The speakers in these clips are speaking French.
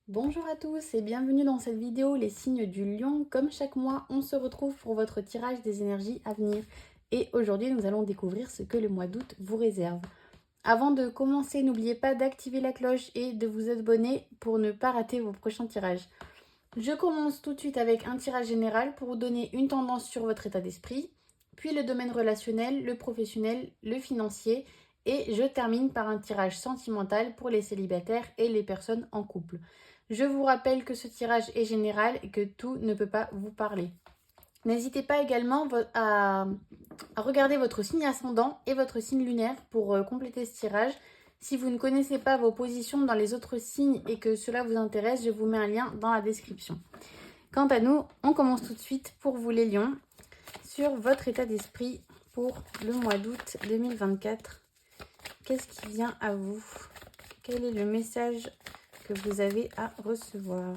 Bonjour à tous et bienvenue dans cette vidéo Les signes du lion. Comme chaque mois, on se retrouve pour votre tirage des énergies à venir. Et aujourd'hui, nous allons découvrir ce que le mois d'août vous réserve. Avant de commencer, n'oubliez pas d'activer la cloche et de vous abonner pour ne pas rater vos prochains tirages. Je commence tout de suite avec un tirage général pour vous donner une tendance sur votre état d'esprit, puis le domaine relationnel, le professionnel, le financier et je termine par un tirage sentimental pour les célibataires et les personnes en couple. Je vous rappelle que ce tirage est général et que tout ne peut pas vous parler. N'hésitez pas également à regarder votre signe ascendant et votre signe lunaire pour compléter ce tirage. Si vous ne connaissez pas vos positions dans les autres signes et que cela vous intéresse, je vous mets un lien dans la description. Quant à nous, on commence tout de suite pour vous les lions sur votre état d'esprit pour le mois d'août 2024. Qu'est-ce qui vient à vous? Quel est le message que vous avez à recevoir?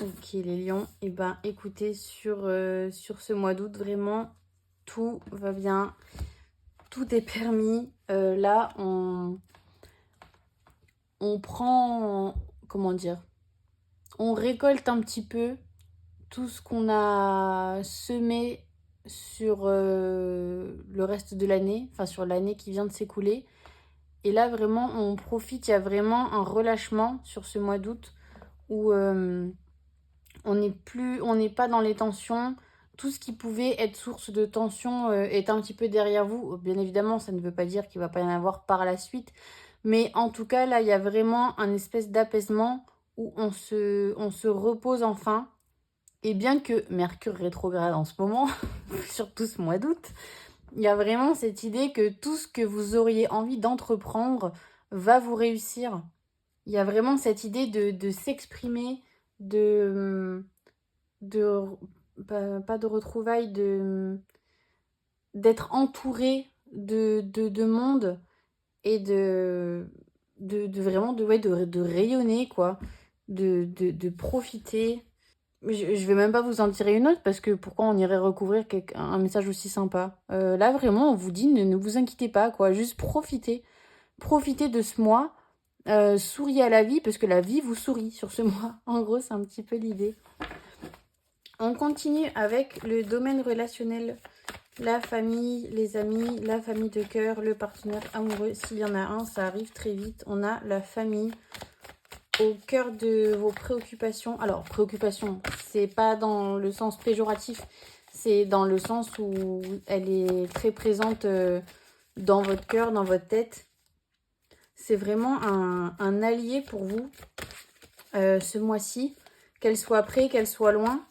Ok les lions, et ben écoutez, sur ce mois d'août, vraiment, tout va bien, tout est permis. Là, on prend, comment dire, on récolte un petit peu tout ce qu'on a semé sur le reste de l'année, enfin sur l'année qui vient de s'écouler. Et là, vraiment, on profite, il y a vraiment un relâchement sur ce mois d'août où on n'est pas dans les tensions. Tout ce qui pouvait être source de tension est un petit peu derrière vous. Bien évidemment, ça ne veut pas dire qu'il ne va pas y en avoir par la suite. Mais en tout cas, là, il y a vraiment un espèce d'apaisement où on se repose enfin. Et bien que Mercure rétrograde en ce moment, surtout ce mois d'août, il y a vraiment cette idée que tout ce que vous auriez envie d'entreprendre va vous réussir. Il y a vraiment cette idée de s'exprimer, de pas de retrouvailles, d'être entouré de monde et de vraiment ouais, de rayonner, quoi, de profiter. Je vais même pas vous en tirer une autre parce que pourquoi on irait recouvrir un message aussi sympa. Là, vraiment, on vous dit ne vous inquiétez pas, quoi, juste profitez. Profitez de ce mois. Souriez à la vie parce que la vie vous sourit sur ce mois. En gros, c'est un petit peu l'idée. On continue avec le domaine relationnel, la famille, les amis, la famille de cœur, le partenaire amoureux. S'il y en a un, ça arrive très vite. On a la famille au cœur de vos préoccupations. Alors, préoccupation, c'est pas dans le sens péjoratif, c'est dans le sens où elle est très présente dans votre cœur, dans votre tête. C'est vraiment un allié pour vous ce mois-ci, qu'elle soit près, qu'elle soit loin.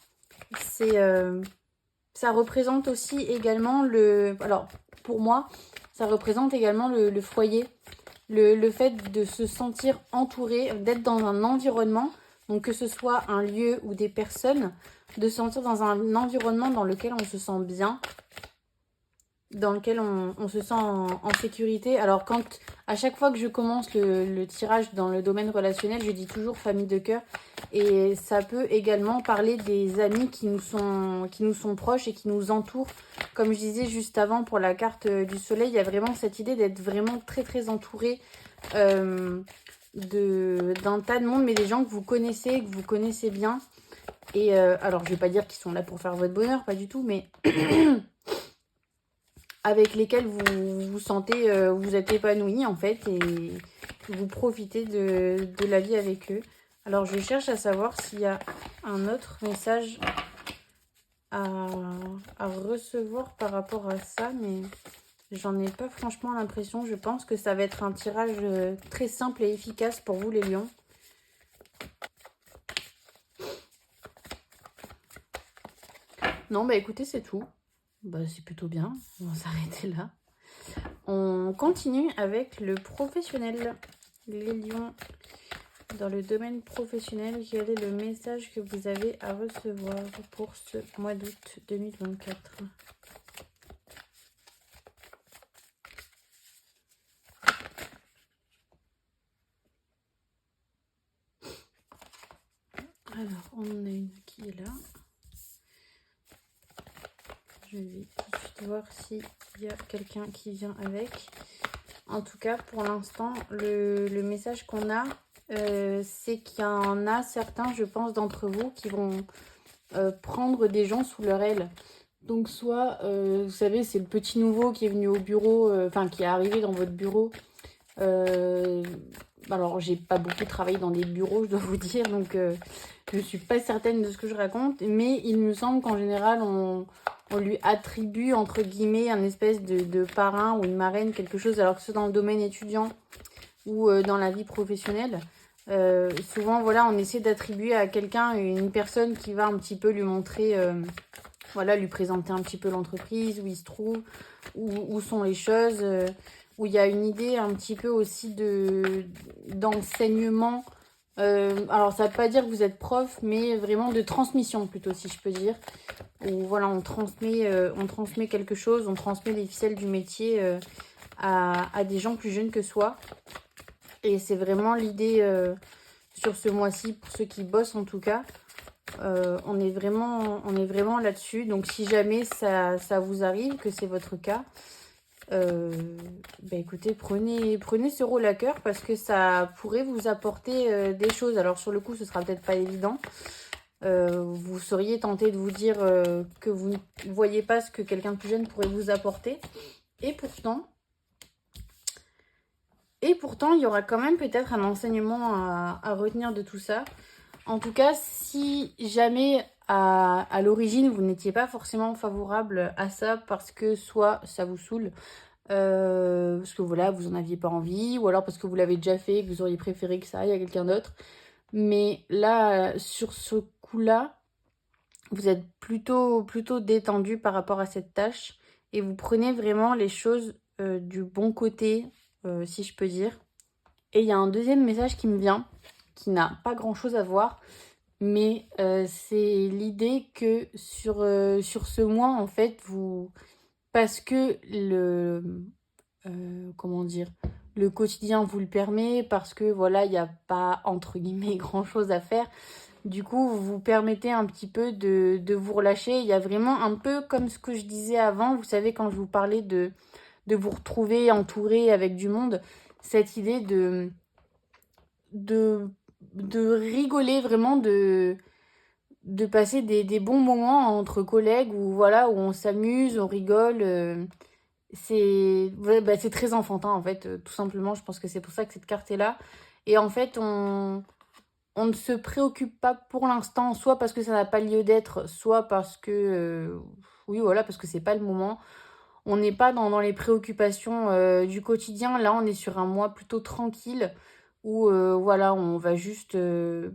Ça représente aussi également alors pour moi, ça représente également le foyer, le fait de se sentir entouré, d'être dans un environnement, donc que ce soit un lieu ou des personnes, de se sentir dans un environnement dans lequel on se sent bien, dans lequel on se sent en sécurité. Alors à chaque fois que je commence le tirage dans le domaine relationnel, je dis toujours famille de cœur. Et ça peut également parler des amis qui nous sont proches et qui nous entourent. Comme je disais juste avant pour la carte du soleil, il y a vraiment cette idée d'être vraiment très très entouré d'un tas de monde, mais des gens que vous connaissez bien. Et alors je vais pas dire qu'ils sont là pour faire votre bonheur, pas du tout, mais avec lesquels vous vous sentez, vous êtes épanoui en fait et vous profitez de la vie avec eux. Alors je cherche à savoir s'il y a un autre message à recevoir par rapport à ça, mais j'en ai pas franchement l'impression. Je pense que ça va être un tirage très simple et efficace pour vous les lions. Non, bah écoutez, c'est tout. Bah c'est plutôt bien, on va s'arrêter là. On continue avec le professionnel. Les lions, dans le domaine professionnel, quel est le message que vous avez à recevoir pour ce mois d'août 2024? Alors, on en a une qui est là. Je vais tout de suite voir s'il y a quelqu'un qui vient avec. En tout cas, pour l'instant, le message qu'on a, c'est qu'il y en a certains, je pense, d'entre vous qui vont prendre des gens sous leur aile. Donc soit, vous savez, c'est le petit nouveau qui est venu au bureau, enfin qui est arrivé dans votre bureau. Alors, j'ai pas beaucoup travaillé dans des bureaux, je dois vous dire, donc je suis pas certaine de ce que je raconte. Mais il me semble qu'en général, on lui attribue, entre guillemets, un espèce de parrain ou une marraine, quelque chose, alors que ce soit dans le domaine étudiant ou dans la vie professionnelle. Souvent, voilà, on essaie d'attribuer à quelqu'un une personne qui va un petit peu lui montrer... voilà, lui présenter un petit peu l'entreprise, où il se trouve, où sont les choses, où il y a une idée un petit peu aussi d'enseignement. Alors, ça ne veut pas dire que vous êtes prof, mais vraiment de transmission plutôt, si je peux dire. Où voilà, on transmet quelque chose, on transmet les ficelles du métier à des gens plus jeunes que soi. Et c'est vraiment l'idée sur ce mois-ci, pour ceux qui bossent en tout cas. On est vraiment là-dessus. Donc si jamais ça vous arrive, que c'est votre cas, écoutez, prenez ce rôle à cœur parce que ça pourrait vous apporter des choses. Alors sur le coup, ce sera peut-être pas évident. Vous seriez tenté de vous dire que vous ne voyez pas ce que quelqu'un de plus jeune pourrait vous apporter. Et pourtant, il y aura quand même peut-être un enseignement à retenir de tout ça. En tout cas, si jamais à l'origine, vous n'étiez pas forcément favorable à ça parce que soit ça vous saoule, parce que voilà, vous n'en aviez pas envie, ou alors parce que vous l'avez déjà fait et que vous auriez préféré que ça aille à quelqu'un d'autre. Mais là, sur ce coup-là, vous êtes plutôt détendu par rapport à cette tâche et vous prenez vraiment les choses du bon côté, si je peux dire. Et il y a un deuxième message qui me vient, qui n'a pas grand-chose à voir, mais c'est l'idée que sur ce mois, en fait, parce que comment dire, le quotidien vous le permet, parce que voilà, il n'y a pas, entre guillemets, grand-chose à faire. Du coup, vous vous permettez un petit peu de vous relâcher. Il y a vraiment un peu comme ce que je disais avant, vous savez, quand je vous parlais de vous retrouver entouré avec du monde, cette idée de rigoler, vraiment de passer des bons moments entre collègues où voilà, où on s'amuse, on rigole. C'est très enfantin en fait, tout simplement. Je pense que c'est pour ça que cette carte est là. Et en fait, on ne se préoccupe pas pour l'instant, soit parce que ça n'a pas lieu d'être, soit parce que oui, voilà, parce que c'est pas le moment. On n'est pas dans les préoccupations du quotidien. Là, on est sur un mois plutôt tranquille où voilà, on va juste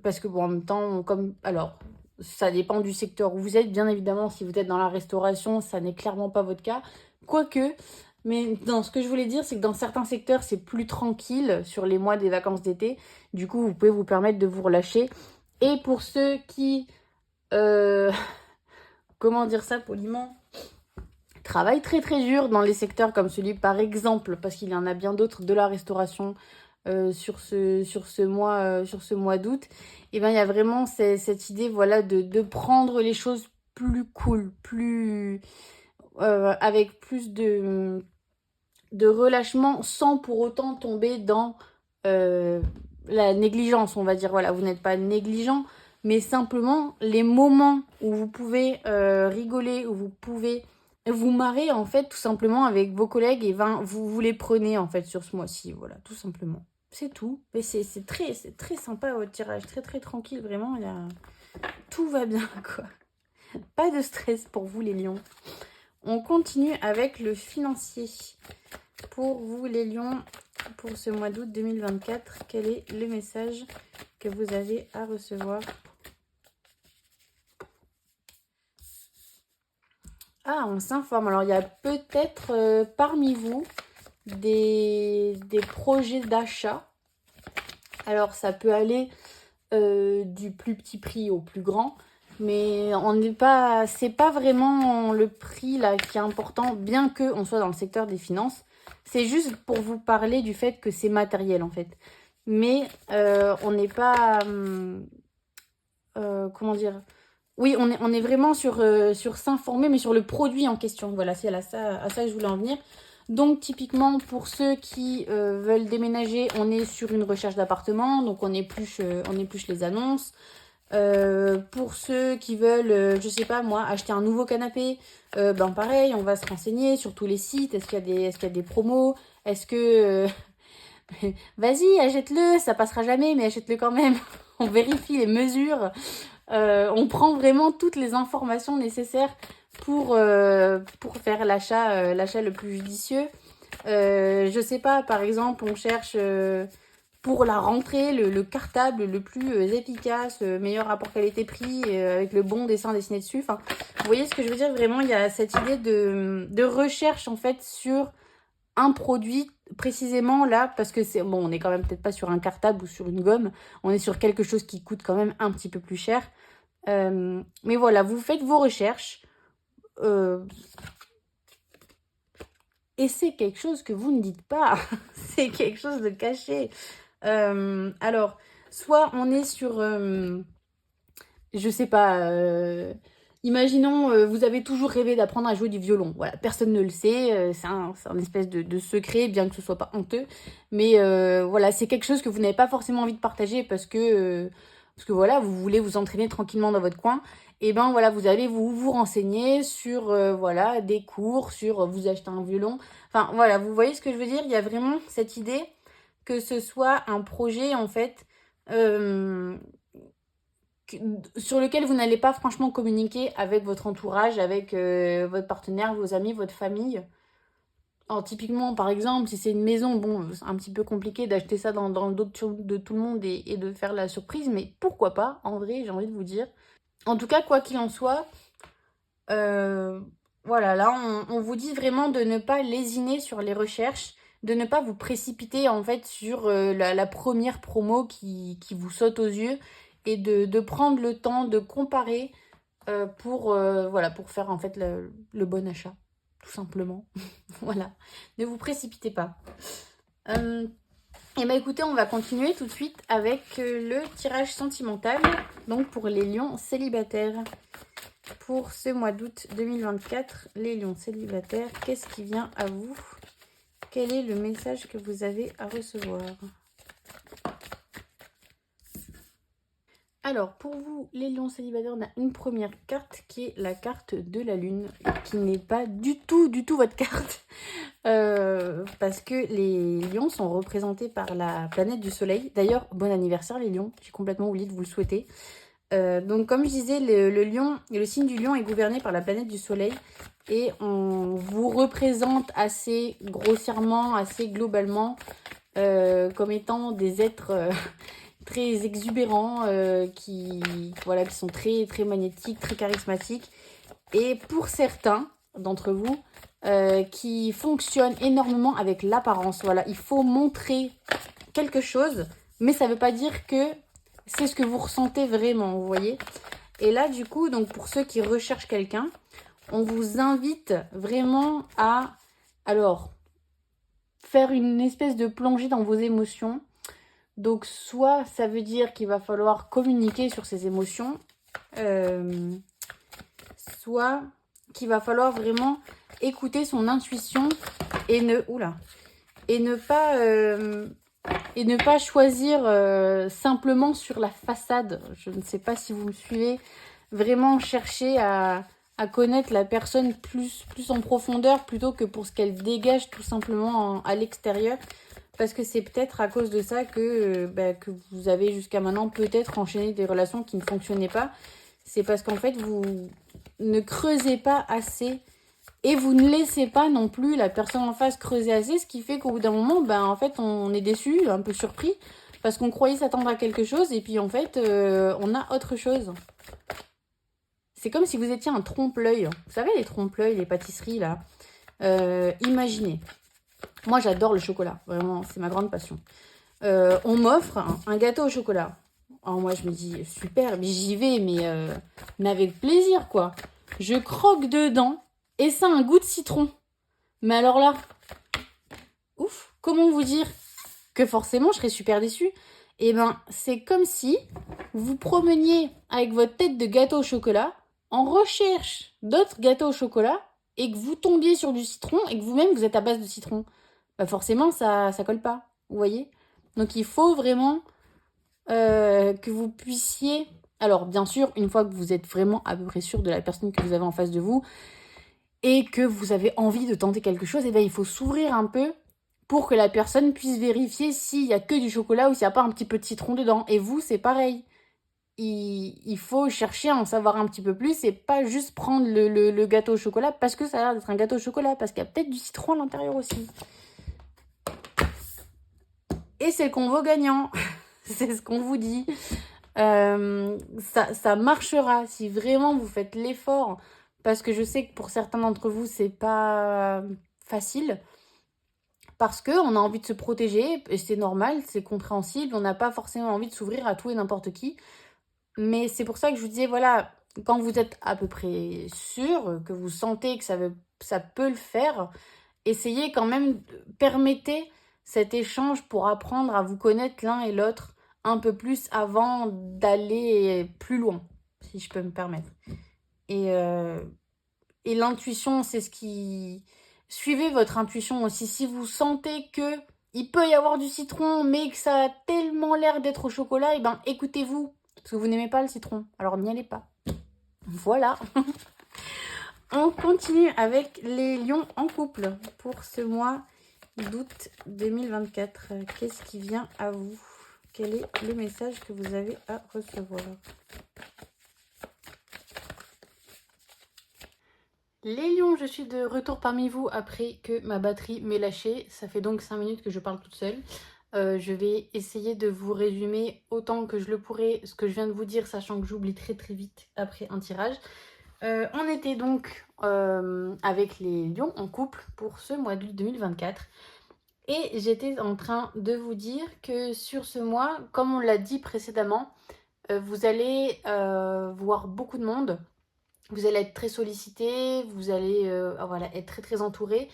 parce que bon, en même temps, alors ça dépend du secteur où vous êtes, bien évidemment. Si vous êtes dans la restauration, ça n'est clairement pas votre cas, quoique. Mais dans ce que je voulais dire, c'est que dans certains secteurs, c'est plus tranquille sur les mois des vacances d'été. Du coup, vous pouvez vous permettre de vous relâcher. Et pour ceux qui, comment dire ça poliment, travaillent très très dur dans les secteurs comme celui, par exemple, parce qu'il y en a bien d'autres, de la restauration sur ce mois d'août, et ben il y a vraiment cette idée, voilà, de prendre les choses plus cool, plus avec plus de relâchement, sans pour autant tomber dans la négligence, on va dire. Voilà, vous n'êtes pas négligent, mais simplement les moments où vous pouvez rigoler, où vous pouvez vous marrer, en fait, tout simplement avec vos collègues, et ben, vous les prenez, en fait, sur ce mois-ci. Voilà, tout simplement. C'est tout. Mais c'est très sympa, votre tirage. Très, très tranquille, vraiment. Tout va bien, quoi. Pas de stress pour vous, les lions. On continue avec le financier. Pour vous, les lions, pour ce mois d'août 2024, quel est le message que vous avez à recevoir? Ah, on s'informe. Alors, il y a peut-être parmi vous des projets d'achat. Alors, ça peut aller du plus petit prix au plus grand. Mais c'est pas vraiment le prix là qui est important, bien qu'on soit dans le secteur des finances. C'est juste pour vous parler du fait que c'est matériel en fait. Mais on n'est pas... comment dire? Oui, on est vraiment sur s'informer, mais sur le produit en question. Voilà, c'est à ça que je voulais en venir. Donc, typiquement, pour ceux qui veulent déménager, on est sur une recherche d'appartement. Donc, on épluche les annonces. Pour ceux qui veulent, je sais pas moi, acheter un nouveau canapé, ben pareil, on va se renseigner sur tous les sites. Est-ce qu'il y a des promos? Est-ce que... Vas-y, achète-le, ça passera jamais, mais achète-le quand même. On vérifie les mesures. On prend vraiment toutes les informations nécessaires pour faire l'achat le plus judicieux. Je sais pas, par exemple, on cherche pour la rentrée le cartable le plus efficace, meilleur rapport qualité-prix, avec le bon dessin dessiné dessus. Enfin, vous voyez ce que je veux dire? Vraiment, il y a cette idée de recherche en fait sur un produit précisément là, parce que c'est bon, on est quand même peut-être pas sur un cartable ou sur une gomme, on est sur quelque chose qui coûte quand même un petit peu plus cher. Mais voilà, vous faites vos recherches. Et c'est quelque chose que vous ne dites pas. C'est quelque chose de caché. Alors, soit on est sur... je sais pas... imaginons, vous avez toujours rêvé d'apprendre à jouer du violon. Voilà, personne ne le sait. C'est un espèce de secret, bien que ce soit pas honteux. Mais voilà, c'est quelque chose que vous n'avez pas forcément envie de partager parce que voilà, vous voulez vous entraîner tranquillement dans votre coin. Et ben voilà, vous allez vous renseigner sur voilà, des cours, sur vous acheter un violon. Enfin voilà, vous voyez ce que je veux dire? Il y a vraiment cette idée que ce soit un projet en fait euh, sur lequel vous n'allez pas franchement communiquer avec votre entourage, avec votre partenaire, vos amis, votre famille. Alors typiquement, par exemple, si c'est une maison, bon, c'est un petit peu compliqué d'acheter ça dans le dos de tout le monde et de faire la surprise, mais pourquoi pas, en vrai, j'ai envie de vous dire. En tout cas, quoi qu'il en soit, euh, voilà, là, on vous dit vraiment de ne pas lésiner sur les recherches, de ne pas vous précipiter en fait sur la première promo qui vous saute aux yeux et de prendre le temps de comparer voilà, pour faire en fait le bon achat, tout simplement. Voilà, ne vous précipitez pas. Et bah écoutez, on va continuer tout de suite avec le tirage sentimental, donc pour les lions célibataires. Pour ce mois d'août 2024, les lions célibataires, qu'est-ce qui vient à vous? Quel est le message que vous avez à recevoir? Alors, pour vous, les lions célibataires, on a une première carte qui est la carte de la lune, qui n'est pas du tout votre carte. Parce que les lions sont représentés par la planète du soleil. D'ailleurs, bon anniversaire les lions, j'ai complètement oublié de vous le souhaiter. Donc comme je disais, le signe du lion est gouverné par la planète du soleil. Et on vous représente assez grossièrement, assez globalement, comme étant des êtres... très exubérants, voilà, qui sont très, très magnétiques, très charismatiques. Et pour certains d'entre vous, qui fonctionnent énormément avec l'apparence. Voilà, il faut montrer quelque chose, mais ça ne veut pas dire que c'est ce que vous ressentez vraiment, vous voyez. Et là, du coup, donc pour ceux qui recherchent quelqu'un, on vous invite vraiment à, alors, faire une espèce de plongée dans vos émotions. Donc, soit ça veut dire qu'il va falloir communiquer sur ses émotions, soit qu'il va falloir vraiment écouter son intuition et ne pas choisir simplement sur la façade. Je ne sais pas si vous me suivez. Vraiment chercher à connaître la personne plus en profondeur plutôt que pour ce qu'elle dégage tout simplement à l'extérieur. Parce que c'est peut-être à cause de ça que vous avez jusqu'à maintenant peut-être enchaîné des relations qui ne fonctionnaient pas. C'est parce qu'en fait, vous ne creusez pas assez et vous ne laissez pas non plus la personne en face creuser assez, ce qui fait qu'au bout d'un moment, en fait, on est déçu, un peu surpris, parce qu'on croyait s'attendre à quelque chose et puis en fait, on a autre chose. C'est comme si vous étiez un trompe-l'œil. Vous savez, les trompe-l'œil, les pâtisseries, là. Imaginez. Moi, j'adore le chocolat. Vraiment, c'est ma grande passion. On m'offre un gâteau au chocolat. Alors moi, je me dis, super, mais j'y vais, mais avec plaisir, quoi. Je croque dedans et ça a un goût de citron. Mais alors là, ouf, comment vous dire que forcément, je serais super déçue. Et ben, c'est comme si vous promeniez avec votre tête de gâteau au chocolat en recherche d'autres gâteaux au chocolat et que vous tombiez sur du citron et que vous-même vous êtes à base de citron. Bah forcément, ça colle pas, vous voyez? Donc il faut vraiment que vous puissiez... Alors bien sûr, une fois que vous êtes vraiment à peu près sûr de la personne que vous avez en face de vous et que vous avez envie de tenter quelque chose, et ben il faut s'ouvrir un peu pour que la personne puisse vérifier s'il y a que du chocolat ou s'il n'y a pas un petit peu de citron dedans. Et vous, c'est pareil. Il faut chercher à en savoir un petit peu plus et pas juste prendre le gâteau au chocolat parce que ça a l'air d'être un gâteau au chocolat, parce qu'il y a peut-être du citron à l'intérieur aussi. Et c'est le convo gagnant. C'est ce qu'on vous dit. Ça marchera si vraiment vous faites l'effort, parce que je sais que pour certains d'entre vous, c'est pas facile. Parce qu'on a envie de se protéger, et c'est normal, c'est compréhensible, on n'a pas forcément envie de s'ouvrir à tout et n'importe qui. Mais c'est pour ça que je vous disais, voilà, quand vous êtes à peu près sûr, que vous sentez que ça peut le faire, essayez quand même, permettez cet échange pour apprendre à vous connaître l'un et l'autre un peu plus avant d'aller plus loin, si je peux me permettre. Et l'intuition, c'est ce qui... Suivez votre intuition aussi. Si vous sentez que il peut y avoir du citron, mais que ça a tellement l'air d'être au chocolat, et ben écoutez-vous. Parce que vous n'aimez pas le citron. Alors n'y allez pas. Voilà. On continue avec les lions en couple pour ce mois d'août 2024. Qu'est-ce qui vient à vous? Quel est le message que vous avez à recevoir? Les lions, je suis de retour parmi vous après que ma batterie m'ait lâché. Ça fait donc 5 minutes que je parle toute seule. Je vais essayer de vous résumer autant que je le pourrai ce que je viens de vous dire, sachant que j'oublie très très vite après un tirage. On était donc avec les lions en couple pour ce mois d'août 2024. Et j'étais en train de vous dire que sur ce mois, comme on l'a dit précédemment, vous allez voir beaucoup de monde. Vous allez être très sollicité, vous allez voilà, être très très entouré.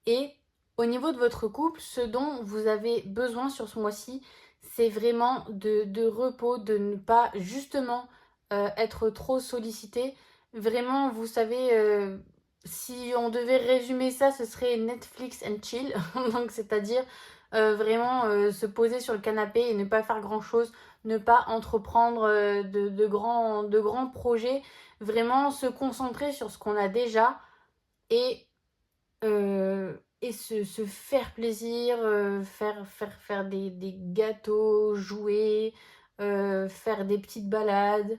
Et au niveau de votre couple, ce dont vous avez besoin sur ce mois-ci, c'est vraiment de repos, de ne pas justement être trop sollicité. Vraiment, vous savez, si on devait résumer ça, ce serait Netflix and chill. Donc, c'est-à-dire vraiment se poser sur le canapé et ne pas faire grand-chose, ne pas entreprendre de grands projets. Vraiment se concentrer sur ce qu'on a déjà et, se faire plaisir, faire des gâteaux, jouer, faire des petites balades.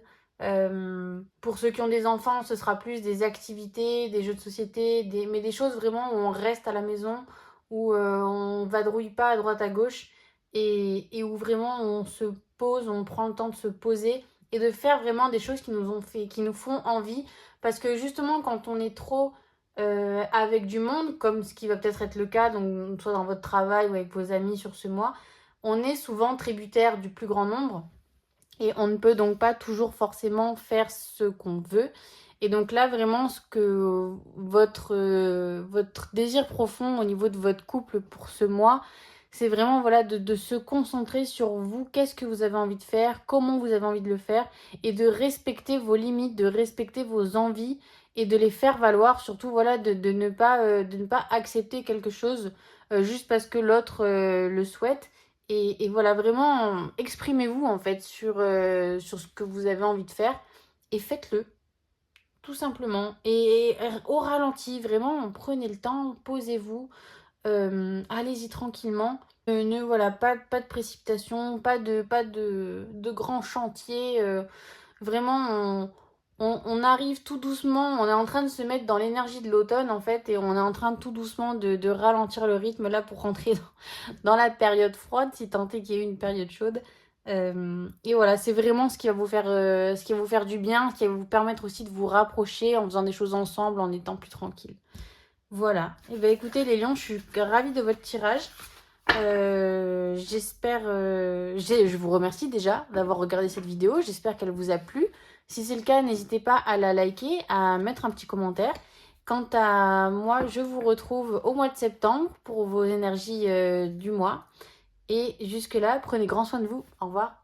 Pour ceux qui ont des enfants, ce sera plus des activités, des jeux de société, mais des choses vraiment où on reste à la maison, où on vadrouille pas à droite à gauche et où vraiment on se pose, on prend le temps de se poser et de faire vraiment des choses qui nous font envie. Parce que justement, quand on est trop avec du monde, comme ce qui va peut-être être le cas, donc soit dans votre travail ou avec vos amis sur ce mois, on est souvent tributaire du plus grand nombre et on ne peut donc pas toujours forcément faire ce qu'on veut. Et donc là, vraiment, ce que votre désir profond au niveau de votre couple pour ce mois, c'est vraiment voilà, de se concentrer sur vous, qu'est-ce que vous avez envie de faire, comment vous avez envie de le faire, et de respecter vos limites, de respecter vos envies, et de les faire valoir, surtout voilà, de ne pas accepter quelque chose juste parce que l'autre le souhaite. Et voilà, vraiment, exprimez-vous en fait sur ce que vous avez envie de faire et faites-le, tout simplement. Et au ralenti, vraiment, prenez le temps, posez-vous, allez-y tranquillement. Voilà, pas de précipitation, pas de grands chantiers. Vraiment, on arrive tout doucement, on est en train de se mettre dans l'énergie de l'automne en fait, et on est en train tout doucement de ralentir le rythme là pour rentrer dans la période froide, si tant est qu'il y ait une période chaude. Et voilà, c'est vraiment ce qui va vous faire, du bien, ce qui va vous permettre aussi de vous rapprocher en faisant des choses ensemble, en étant plus tranquille. Voilà. Et bien écoutez les lions, je suis ravie de votre tirage. J'espère, je vous remercie déjà d'avoir regardé cette vidéo. J'espère qu'elle vous a plu. Si c'est le cas, n'hésitez pas à la liker, à mettre un petit commentaire. Quant à moi, je vous retrouve au mois de septembre pour vos énergies du mois. Et jusque-là, prenez grand soin de vous. Au revoir.